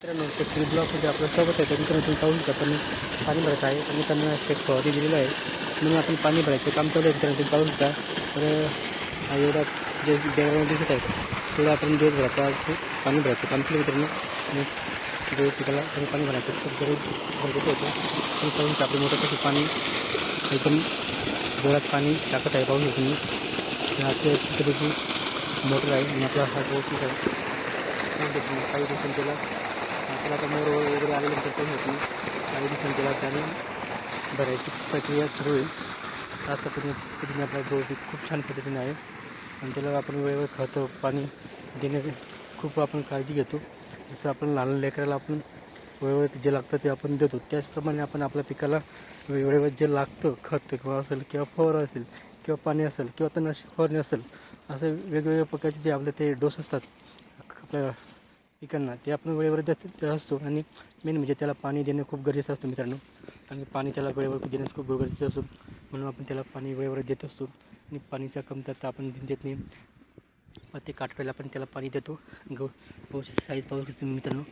मित्रांनो शेतकरी ब्लॉकमध्ये आपलं स्वागत आहे. तर मित्रांनो तुम्ही पाहू शकता आपण पाणी भरत आहे आणि त्यांना एक फवारणी दिलेलं आहे म्हणून आपण पाणी भरायचं काम चालू आहे. मित्रांनो तुम्ही पाहू शकता. तर एवढा जे बॅकग्राऊंड दिसत आहे तेवढं आपण दिवसभराचं पाणी भरायचं काम केलं मित्रांनो. आणि जो पिकाला पाणी भरायचं तर गरज गरजेचं होतं. तुम्ही पाहू शकता आपलं मोठं कसं पाणी एकदम जोरात पाणी टाकत आहे. पाहू शकतो तुम्ही आपल्या शेतकऱ्याची मोटर आहे आणि आपला हा जो पीक आहे काही दिवसांनी त्याला आता मोर वगैरे आल्यानंतर पण होत नाही. काही दिवसांनी त्याला त्याने भरायची प्रक्रिया सुरू होईल. अशा पद्धतीने आपला जो पीक खूप छान पद्धतीने आहे आणि त्याला आपण वेळेवर खतं पाणी देणे खूप आपण काळजी घेतो. जसं आपण लहान लेकराला आपण वेळेवर जे लागतं ते आपण देतो त्याचप्रमाणे आपण आपल्या पिकाला वेळेवर जे लागतं खत किंवा असेल किंवा फवारा असेल किंवा पाणी असेल किंवा तणनाशक फवारणी असेल असं वेगवेगळ्या प्रकारचे जे आपले ते डोस असतात आपल्या पिकांना ते आपण वेळेवर देत असतो. आणि मेन म्हणजे त्याला पाणी देणं खूप गरजेचं असतं मित्रांनो. आणि पाणी त्याला वेळेवर देणं खूप गरजेचं असतो म्हणून आपण त्याला पाणी वेळेवर देत असतो. आणि पाणीच्या कमतरता आपण देत नाही. प्रत्येक आठवड्याला आपण त्याला पाणी देतो. गहूची साईज पाहू शकतो तुम्ही मित्रांनो.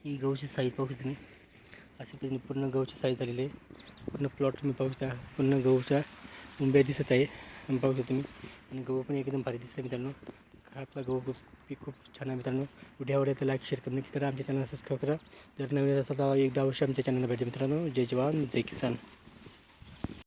ही गहूची साईज पाहू शकतो तुम्ही. अशा पद्धतीने पूर्ण गहूची साईज झालेली आहे. पूर्ण प्लॉट तुम्ही पाहू शकता. पूर्ण गहूच्या उंब्या दिसत आहे आणि पाहू शकतो तुम्ही. आणि गहू पण एकदम भारी दिसत आहे मित्रांनो. आपला गहू पीक खूप छान आहे मित्रांनो. व्हिडिओ आवडला लाईक शेअर करा, नक्की करा. आमच्या चॅनल सबस्क्राईब करा. जर नवीन असेल तर एकदा अवश्य आमच्या चॅनलला भेटा मित्रांनो. जय जवान जय किसान.